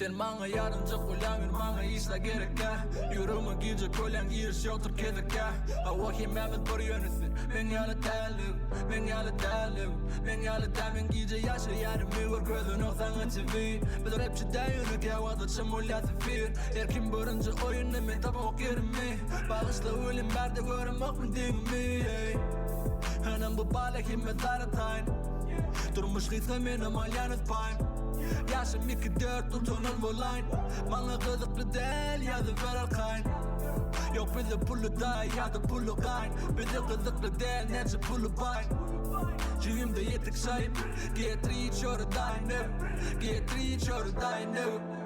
Sen bana yardımcı kullanır, bana işle gerek ya. Yürüme gece kolan giriş yoktur kedek ya. Hava kimemez bir yönüsün. Ben yalı değilim, ben yalı değilim. Ben yalı değilim gece yaşayarım. Mevur gözün olsan TV. Biz rapçi değilik ya, vazgeçim ulyası fir. Erkin börünce oyunu mi, tabak yerim mi? Bağışla ölüm berde görünmek mi değil mi? Hanım bu balak himmet zaratayın. Durmuş gitse benim alyanız payım. Yaşım 2-4 tutunun bulayın. Bana kızıklı değil yazıver arkayın. Yok bizi pulu day ya da pulu kayn. Bizi kızıklı değil nece pulu bayn. Cüyümde yetik sayım. Get rich or die new. Get rich or die new.